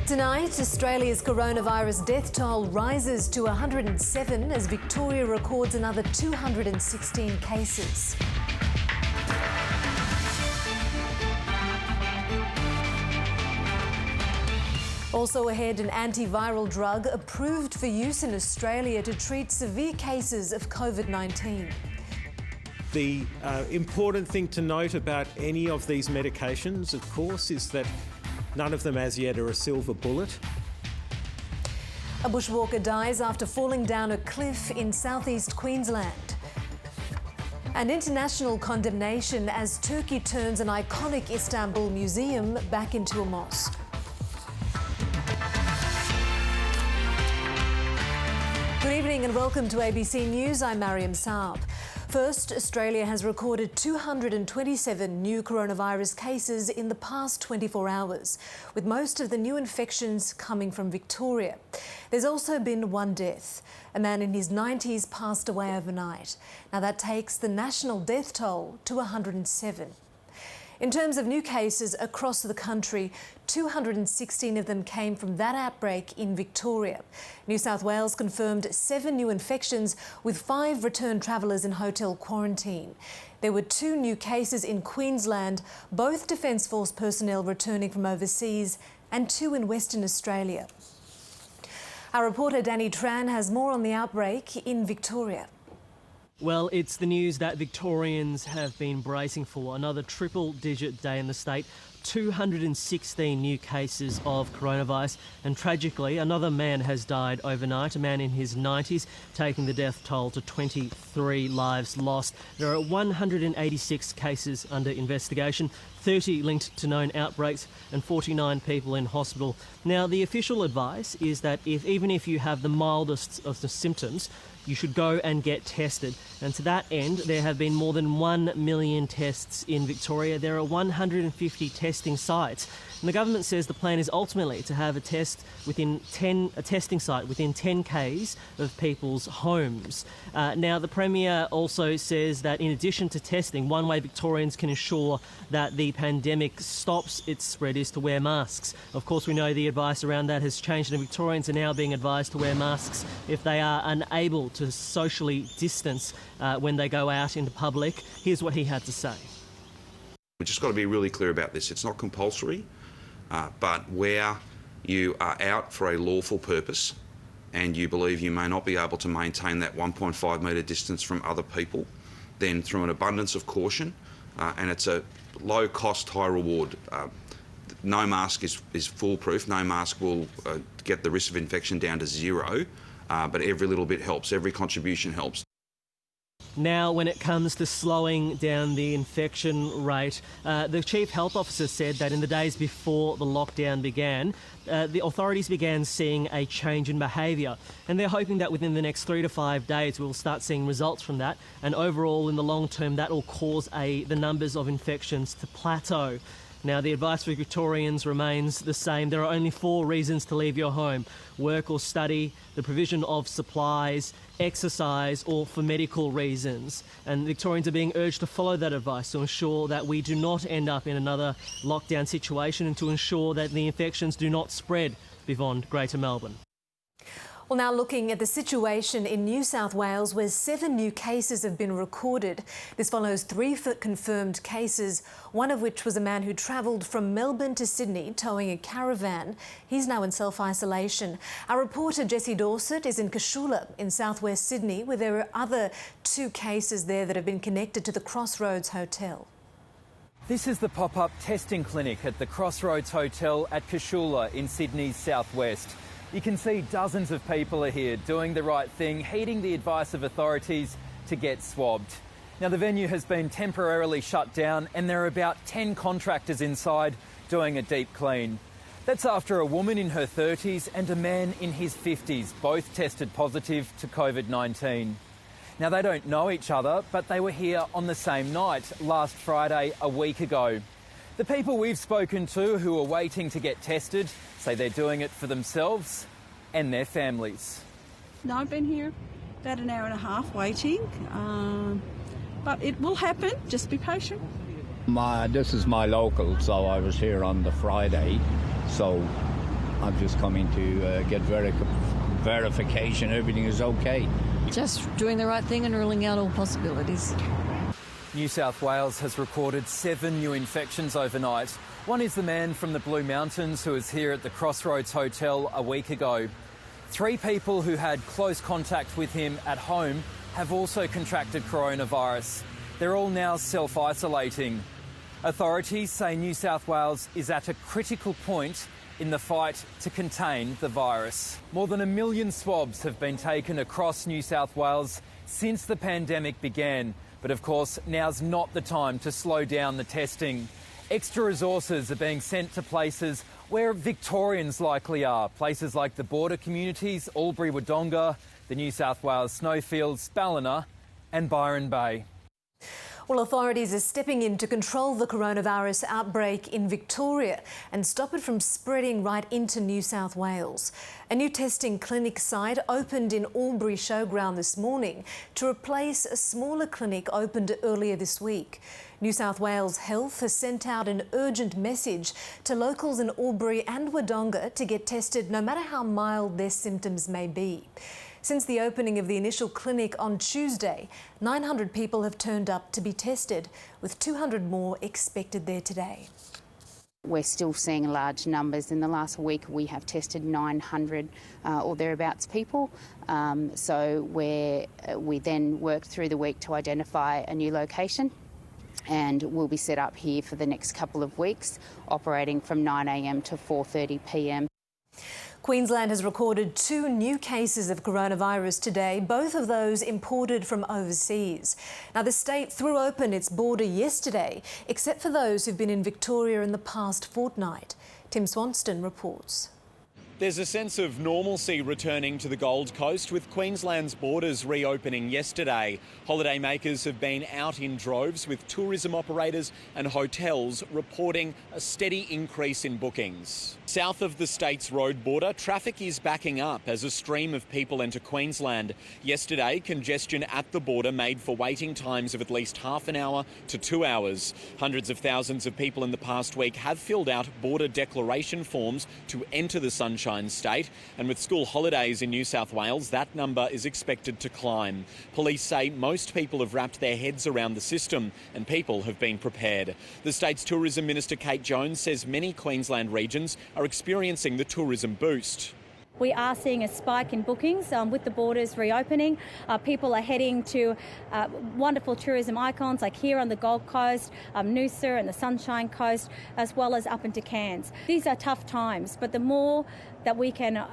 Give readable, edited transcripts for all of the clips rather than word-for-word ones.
Tonight, Australia's coronavirus death toll rises to 107 as Victoria records another 216 cases. Also ahead, an antiviral drug approved for use in Australia to treat severe cases of COVID-19. The important thing to note about any of these medications, of course, is that none of them as yet are a silver bullet. A bushwalker dies after falling down a cliff in southeast Queensland. And international condemnation as Turkey turns an iconic Istanbul museum back into a mosque. Good evening and welcome to ABC News. I'm Mariam Saab. First, Australia has recorded 227 new coronavirus cases in the past 24 hours, with most of the new infections coming from Victoria. There's also been one death. A man in his 90s passed away overnight. Now that takes the national death toll to 107. In terms of new cases across the country, 216 of them came from that outbreak in Victoria. New South Wales confirmed 7 new infections with 5 returned travellers in hotel quarantine. There were 2 new cases in Queensland, both Defence Force personnel returning from overseas, and 2 in Western Australia. Our reporter Danny Tran has more on the outbreak in Victoria. Well, it's the news that Victorians have been bracing for. Another triple-digit day in the state. 216 new cases of coronavirus, and tragically another man has died overnight, a man in his 90s, taking the death toll to 23 lives lost. There are 186 cases under investigation, 30 linked to known outbreaks and 49 people in hospital. Now, the official advice is that even if you have the mildest of the symptoms, you should go and get tested. And to that end, there have been more than 1 million tests in Victoria. There are 150 testing sites. And the government says the plan is ultimately to have a testing site within 10 k's of people's homes. Now, the Premier also says that in addition to testing, one way Victorians can ensure that the pandemic stops its spread is to wear masks. Of course, we know the advice around that has changed, and Victorians are now being advised to wear masks if they are unable to socially distance when they go out into public. Here's what he had to say. We've just got to be really clear about this. It's not compulsory, but where you are out for a lawful purpose and you believe you may not be able to maintain that 1.5 metre distance from other people, then through an abundance of caution, and it's a low cost, high reward. No mask is foolproof. No mask will get the risk of infection down to 0, but every little bit helps. Every contribution helps. Now, when it comes to slowing down the infection rate, the Chief Health Officer said that in the days before the lockdown began, the authorities began seeing a change in behaviour, and they're hoping that within the next 3 to 5 days we'll start seeing results from that, and overall in the long term that will cause the numbers of infections to plateau. Now, the advice for Victorians remains the same. There are only 4 reasons to leave your home: work or study, the provision of supplies, exercise, or for medical reasons. And Victorians are being urged to follow that advice to ensure that we do not end up in another lockdown situation and to ensure that the infections do not spread beyond Greater Melbourne. Well, now looking at the situation in New South Wales, where 7 new cases have been recorded. This follows 3 confirmed cases, one of which was a man who travelled from Melbourne to Sydney towing a caravan. He's now in self-isolation. Our reporter Jessie Dorset is in Casula in southwest Sydney, where there are other 2 cases there that have been connected to the Crossroads Hotel. This is the pop-up testing clinic at the Crossroads Hotel at Casula in Sydney's southwest. You can see dozens of people are here doing the right thing, heeding the advice of authorities to get swabbed. Now, the venue has been temporarily shut down and there are about 10 contractors inside doing a deep clean. That's after a woman in her 30s and a man in his 50s both tested positive to COVID-19. Now, they don't know each other, but they were here on the same night, last Friday, a week ago. The people we've spoken to who are waiting to get tested say they're doing it for themselves and their families. No, I've been here about an hour and a half waiting, but it will happen. Just be patient. This is my local, so I was here on the Friday. So I've just come in to get verification everything is okay. Just doing the right thing and ruling out all possibilities. New South Wales has recorded 7 new infections overnight. One is the man from the Blue Mountains who was here at the Crossroads Hotel a week ago. 3 people who had close contact with him at home have also contracted coronavirus. They're all now self-isolating. Authorities say New South Wales is at a critical point in the fight to contain the virus. More than 1 million swabs have been taken across New South Wales since the pandemic began. But of course, now's not the time to slow down the testing. Extra resources are being sent to places where Victorians likely are. Places like the border communities, Albury-Wodonga, the New South Wales snowfields, Ballina and Byron Bay. Well, authorities are stepping in to control the coronavirus outbreak in Victoria and stop it from spreading right into New South Wales. A new testing clinic site opened in Albury Showground this morning to replace a smaller clinic opened earlier this week. New South Wales Health has sent out an urgent message to locals in Albury and Wodonga to get tested no matter how mild their symptoms may be. Since the opening of the initial clinic on Tuesday, 900 people have turned up to be tested, with 200 more expected there today. We're still seeing large numbers. In the last week, we have tested 900 or thereabouts people. So we then worked through the week to identify a new location, and we'll be set up here for the next couple of weeks, operating from 9 a.m. to 4:30 p.m. Queensland has recorded 2 new cases of coronavirus today, both of those imported from overseas. Now, the state threw open its border yesterday, except for those who've been in Victoria in the past fortnight. Tim Swanston reports. There's a sense of normalcy returning to the Gold Coast with Queensland's borders reopening yesterday. Holidaymakers have been out in droves, with tourism operators and hotels reporting a steady increase in bookings. South of the state's road border, traffic is backing up as a stream of people enter Queensland. Yesterday, congestion at the border made for waiting times of at least half an hour to 2 hours. Hundreds of thousands of people in the past week have filled out border declaration forms to enter the Sunshine State, and with school holidays in New South Wales, that number is expected to climb. Police say most people have wrapped their heads around the system and people have been prepared. The state's Tourism Minister Kate Jones says many Queensland regions are experiencing the tourism boost. We are seeing a spike in bookings with the borders reopening. People are heading to wonderful tourism icons like here on the Gold Coast, Noosa and the Sunshine Coast, as well as up into Cairns. These are tough times, but the more that we can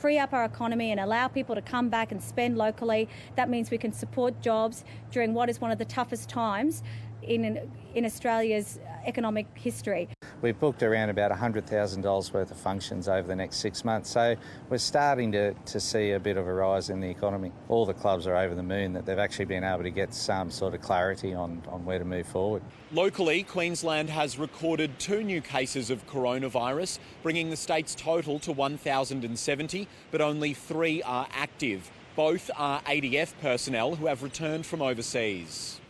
free up our economy and allow people to come back and spend locally, that means we can support jobs during what is one of the toughest times in Australia's economic history. We've booked around about $100,000 worth of functions over the next 6 months, so we're starting to see a bit of a rise in the economy. All the clubs are over the moon that they've actually been able to get some sort of clarity on where to move forward. Locally, Queensland has recorded 2 new cases of coronavirus, bringing the state's total to 1,070, but only 3 are active. Both are ADF personnel who have returned from overseas.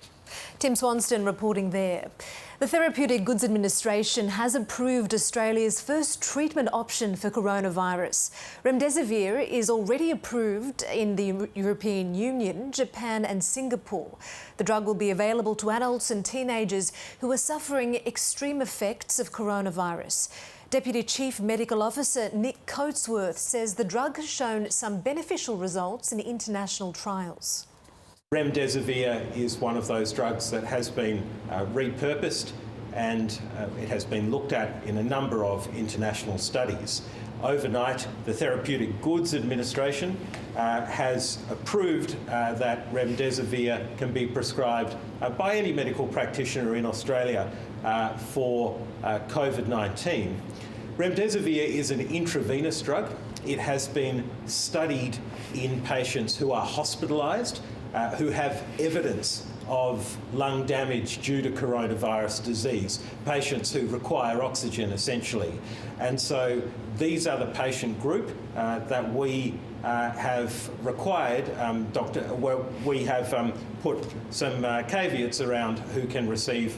Tim Swanston reporting there. The Therapeutic Goods Administration has approved Australia's first treatment option for coronavirus. Remdesivir is already approved in the European Union, Japan and Singapore. The drug will be available to adults and teenagers who are suffering extreme effects of coronavirus. Deputy Chief Medical Officer Nick Coatsworth says the drug has shown some beneficial results in international trials. Remdesivir is one of those drugs that has been repurposed and it has been looked at in a number of international studies. Overnight, the Therapeutic Goods Administration has approved that Remdesivir can be prescribed by any medical practitioner in Australia for COVID-19. Remdesivir is an intravenous drug. It has been studied in patients who are hospitalised, who have evidence of lung damage due to coronavirus disease, patients who require oxygen essentially. And so these are the patient group that we have required, we have put some caveats around who can receive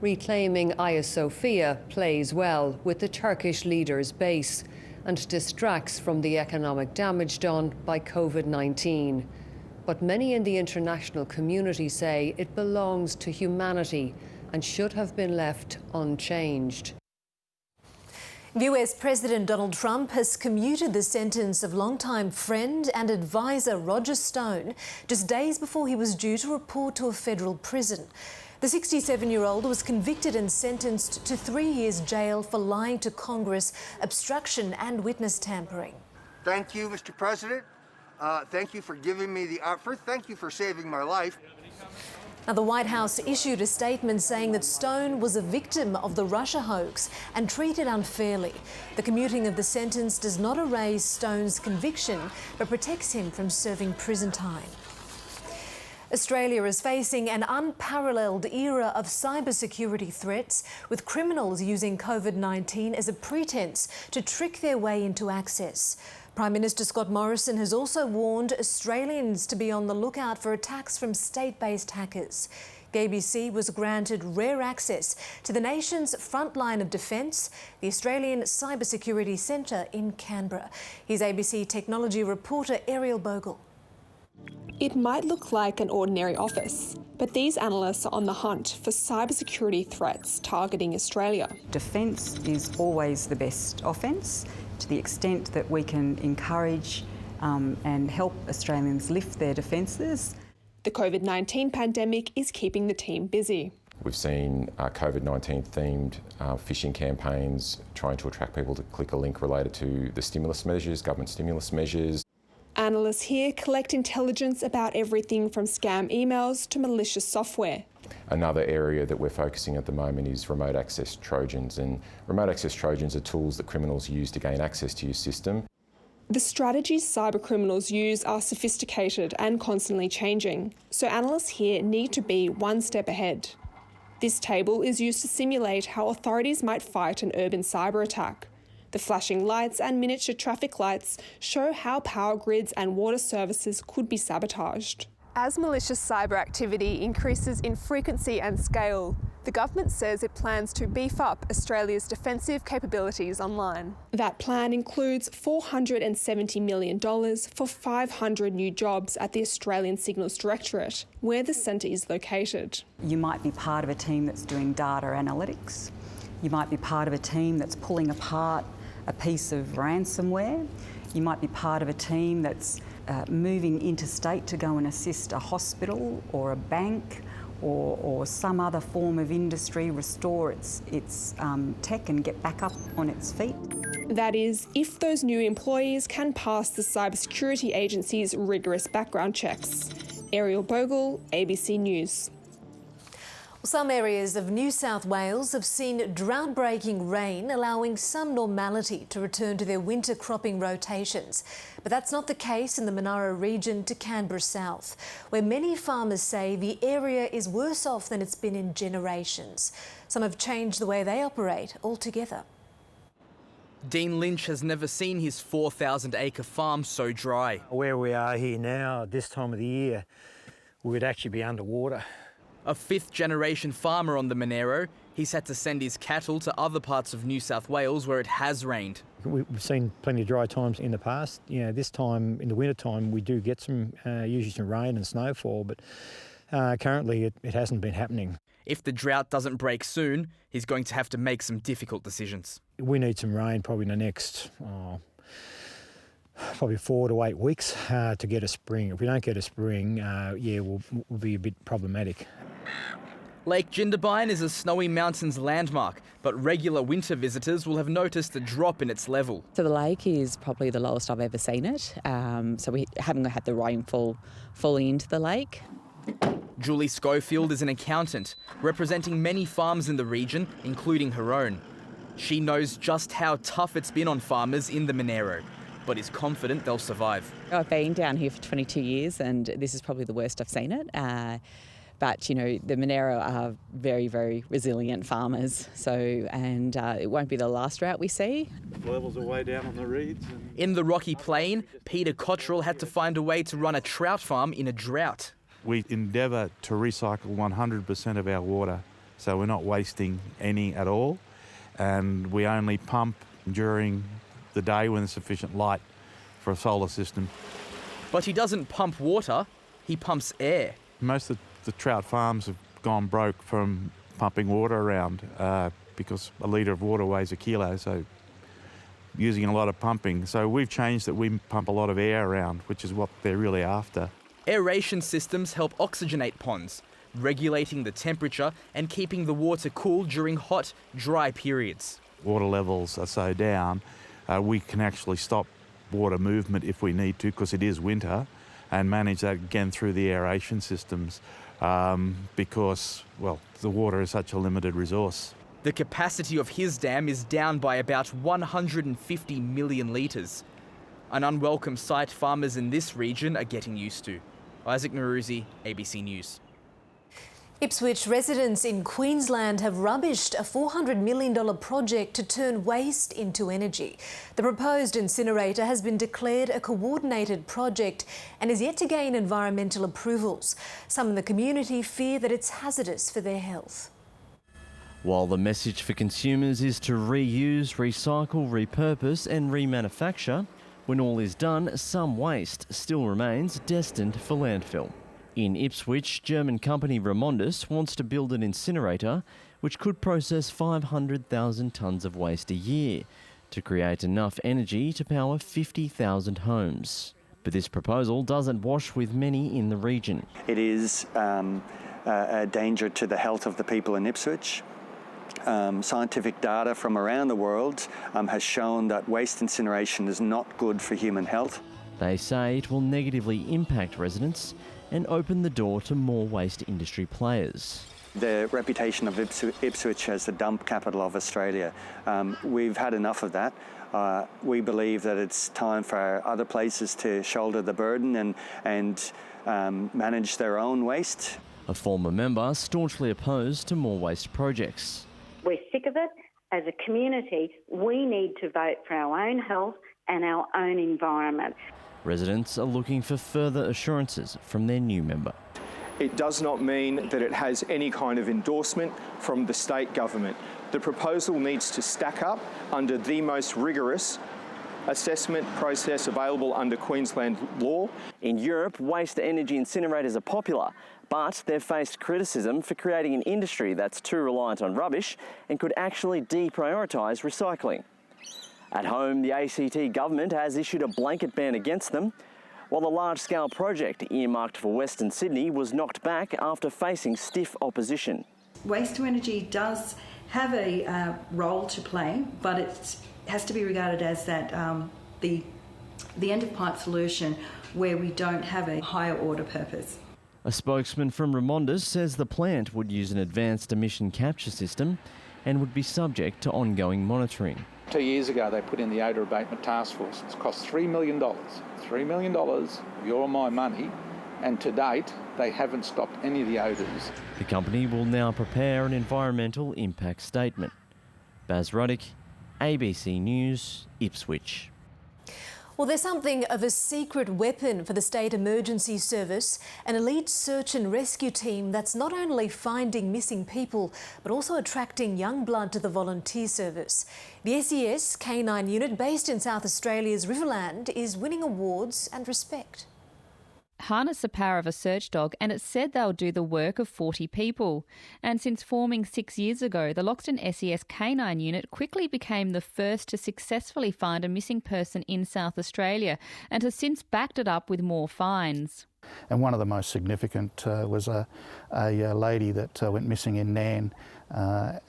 Reclaiming Hagia Sophia plays well with the Turkish leader's base and distracts from the economic damage done by COVID-19. But many in the international community say it belongs to humanity and should have been left unchanged. US President Donald Trump has commuted the sentence of longtime friend and advisor Roger Stone just days before he was due to report to a federal prison. The 67-year-old was convicted and sentenced to 3 years jail for lying to Congress, obstruction and witness tampering. Thank you, Mr. President. Thank you for giving me the offer. Thank you for saving my life. Now, the White House issued a statement saying that Stone was a victim of the Russia hoax and treated unfairly. The commuting of the sentence does not erase Stone's conviction, but protects him from serving prison time. Australia is facing an unparalleled era of cybersecurity threats, with criminals using COVID-19 as a pretense to trick their way into access. Prime Minister Scott Morrison has also warned Australians to be on the lookout for attacks from state-based hackers. The ABC was granted rare access to the nation's front line of defence, the Australian Cybersecurity Centre in Canberra. Here's ABC technology reporter Ariel Bogle. It might look like an ordinary office, but these analysts are on the hunt for cybersecurity threats targeting Australia. Defence is always the best offence. To the extent that we can encourage and help Australians lift their defences. The COVID-19 pandemic is keeping the team busy. We've seen COVID-19 themed phishing campaigns trying to attract people to click a link related to the stimulus measures, government stimulus measures. Analysts here collect intelligence about everything from scam emails to malicious software. Another area that we're focusing at the moment is remote access Trojans, and remote access Trojans are tools that criminals use to gain access to your system. The strategies cybercriminals use are sophisticated and constantly changing, so analysts here need to be one step ahead. This table is used to simulate how authorities might fight an urban cyber attack. The flashing lights and miniature traffic lights show how power grids and water services could be sabotaged. As malicious cyber activity increases in frequency and scale, the government says it plans to beef up Australia's defensive capabilities online. That plan includes $470 million for 500 new jobs at the Australian Signals Directorate, where the centre is located. You might be part of a team that's doing data analytics. You might be part of a team that's pulling apart a piece of ransomware. You might be part of a team that's moving interstate to go and assist a hospital or a bank or some other form of industry restore its tech and get back up on its feet. That is, if those new employees can pass the cybersecurity agency's rigorous background checks. Ariel Bogle, ABC News. Some areas of New South Wales have seen drought-breaking rain, allowing some normality to return to their winter cropping rotations. But that's not the case in the Monaro region to Canberra South, where many farmers say the area is worse off than it's been in generations. Some have changed the way they operate altogether. Dean Lynch has never seen his 4,000-acre farm so dry. Where we are here now, this time of the year, we'd actually be underwater. A fifth-generation farmer on the Monaro, he's had to send his cattle to other parts of New South Wales where it has rained. We've seen plenty of dry times in the past. You know, this time, in the winter time, we do get usually some rain and snowfall, but currently it hasn't been happening. If the drought doesn't break soon, he's going to have to make some difficult decisions. We need some rain probably in the next probably 4 to 8 weeks to get a spring. If we don't get a spring, we'll be a bit problematic. Lake Jindabyne is a Snowy Mountains landmark, but regular winter visitors will have noticed a drop in its level. So the lake is probably the lowest I've ever seen it, so we haven't had the rainfall fully into the lake. Julie Schofield is an accountant, representing many farms in the region, including her own. She knows just how tough it's been on farmers in the Monaro, but is confident they'll survive. I've been down here for 22 years and this is probably the worst I've seen it. But, you know, the Monaro are very, very resilient farmers, and it won't be the last drought we see. The levels are way down on the reeds. In the Rocky Plain, Peter Cottrell had to find a way to run a trout farm in a drought. We endeavour to recycle 100% of our water so we're not wasting any at all, and we only pump during the day when there's sufficient light for a solar system. But he doesn't pump water, he pumps air. Most of the trout farms have gone broke from pumping water around because a litre of water weighs a kilo, so using a lot of pumping. So we've changed that we pump a lot of air around, which is what they're really after. Aeration systems help oxygenate ponds, regulating the temperature and keeping the water cool during hot, dry periods. Water levels are so down, we can actually stop water movement if we need to, because it is winter, and manage that again through the aeration systems because, well, the water is such a limited resource. The capacity of his dam is down by about 150 million litres. An unwelcome sight farmers in this region are getting used to. Isaac Naruzi, ABC News. Ipswich residents in Queensland have rubbished a $400 million project to turn waste into energy. The proposed incinerator has been declared a coordinated project and is yet to gain environmental approvals. Some in the community fear that it's hazardous for their health. While the message for consumers is to reuse, recycle, repurpose and remanufacture, when all is done, some waste still remains destined for landfill. In Ipswich, German company Remondis wants to build an incinerator which could process 500,000 tonnes of waste a year to create enough energy to power 50,000 homes. But this proposal doesn't wash with many in the region. It is a danger to the health of the people in Ipswich. Scientific data from around the world has shown that waste incineration is not good for human health. They say it will negatively impact residents and open the door to more waste industry players. The reputation of Ipswich as the dump capital of Australia, we've had enough of that. We believe that it's time for other places to shoulder the burden and manage their own waste. A former member staunchly opposed to more waste projects. We're sick of it. As a community, we need to vote for our own health and our own environment. Residents are looking for further assurances from their new member. It does not mean that it has any kind of endorsement from the state government. The proposal needs to stack up under the most rigorous assessment process available under Queensland law. In Europe, waste-to-energy incinerators are popular, but they've faced criticism for creating an industry that's too reliant on rubbish and could actually deprioritise recycling. At home, the ACT government has issued a blanket ban against them, while the large-scale project earmarked for Western Sydney was knocked back after facing stiff opposition. Waste-to-energy does have a role to play, but it has to be regarded as that the end-of-pipe solution where we don't have a higher order purpose. A spokesman from Remondis says the plant would use an advanced emission capture system and would be subject to ongoing monitoring. 2 years ago, they put in the odour abatement task force. It's cost $3 million. $3 million of your or my money, and to date, they haven't stopped any of the odours. The company will now prepare an environmental impact statement. Baz Ruddick, ABC News, Ipswich. Well, there's something of a secret weapon for the State Emergency Service, an elite search and rescue team that's not only finding missing people, but also attracting young blood to the volunteer service. The SES K9 unit, based in South Australia's Riverland, is winning awards and respect. Harness the power of a search dog and it's said they'll do the work of 40 people. And since forming 6 years ago, the Loxton SES K9 unit quickly became the first to successfully find a missing person in South Australia and has since backed it up with more finds. And one of the most significant was a lady that went missing in Nan,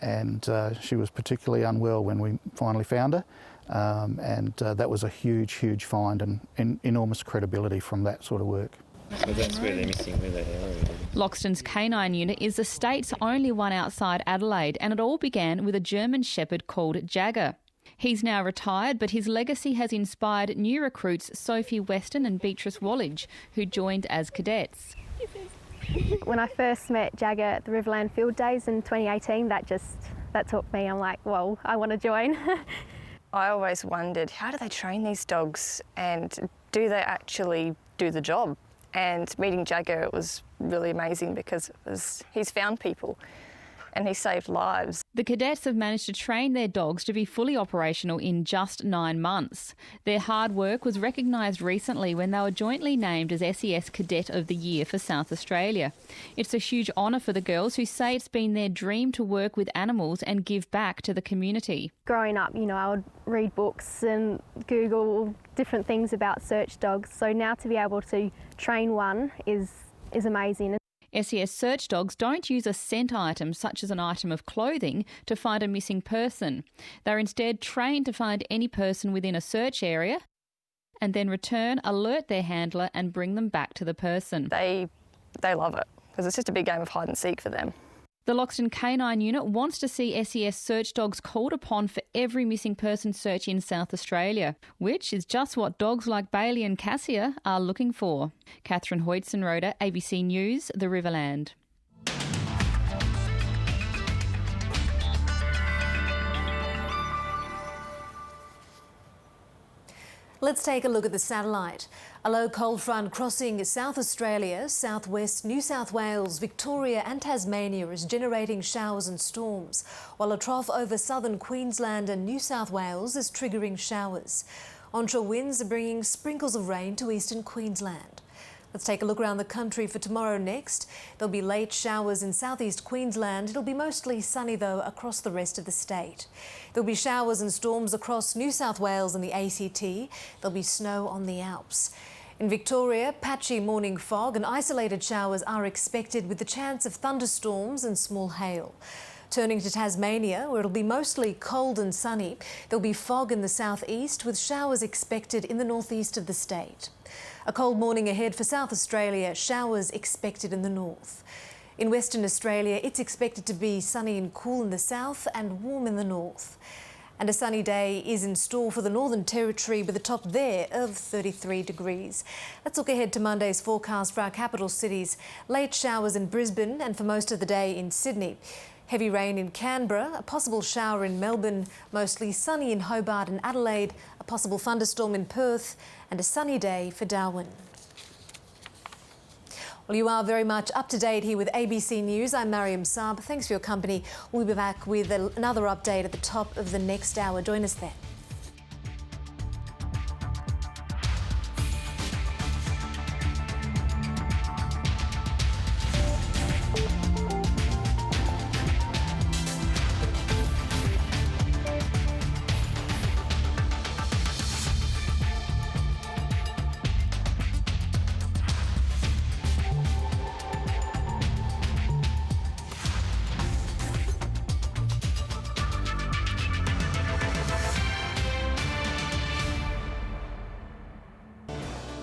and she was particularly unwell when we finally found her. And that was a huge, huge find and enormous credibility from that sort of work. So that's where they're missing, where they are. Loxton's K9 unit is the state's only one outside Adelaide, and it all began with a German Shepherd called Jagger. He's now retired, but his legacy has inspired new recruits Sophie Weston and Beatrice Wallage, who joined as cadets. When I first met Jagger at the Riverland Field Days in 2018, that took me. I'm like, well, I want to join. I always wondered, how do they train these dogs and do they actually do the job? And meeting Jagger, it was really amazing because he's found people and he saved lives. The cadets have managed to train their dogs to be fully operational in just 9 months. Their hard work was recognised recently when they were jointly named as SES Cadet of the Year for South Australia. It's a huge honour for the girls who say it's been their dream to work with animals and give back to the community. Growing up, I would read books and Google different things about search dogs, so now to be able to train one is amazing. SES search dogs don't use a scent item such as an item of clothing to find a missing person. They're instead trained to find any person within a search area and then return, alert their handler and bring them back to the person. They love it because it's just a big game of hide and seek for them. The Loxton Canine Unit wants to see SES search dogs called upon for every missing person search in South Australia, which is just what dogs like Bailey and Cassia are looking for. Catherine Hoytson-Roeder, ABC News, the Riverland. Let's take a look at the satellite. A low cold front crossing South Australia, southwest New South Wales, Victoria and Tasmania is generating showers and storms, while a trough over southern Queensland and New South Wales is triggering showers. Onshore winds are bringing sprinkles of rain to eastern Queensland. Let's take a look around the country for tomorrow next. There'll be late showers in southeast Queensland. It'll be mostly sunny though across the rest of the state. There'll be showers and storms across New South Wales and the ACT. There'll be snow on the Alps. In Victoria, patchy morning fog and isolated showers are expected with the chance of thunderstorms and small hail. Turning to Tasmania, where it'll be mostly cold and sunny, there'll be fog in the southeast with showers expected in the northeast of the state. A cold morning ahead for South Australia, showers expected in the north. In Western Australia, it's expected to be sunny and cool in the south and warm in the north. And a sunny day is in store for the Northern Territory with a top there of 33 degrees. Let's look ahead to Monday's forecast for our capital cities. Late showers in Brisbane and for most of the day in Sydney. Heavy rain in Canberra, a possible shower in Melbourne, mostly sunny in Hobart and Adelaide, a possible thunderstorm in Perth and a sunny day for Darwin. Well, you are very much up to date here with ABC News. I'm Mariam Saab. Thanks for your company. We'll be back with another update at the top of the next hour. Join us then.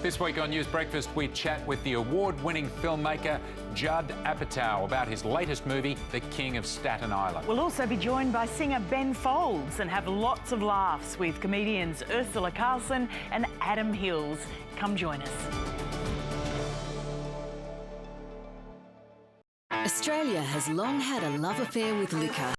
This week on News Breakfast, we chat with the award-winning filmmaker Judd Apatow about his latest movie, The King of Staten Island. We'll also be joined by singer Ben Folds and have lots of laughs with comedians Ursula Carlson and Adam Hills. Come join us. Australia has long had a love affair with liquor.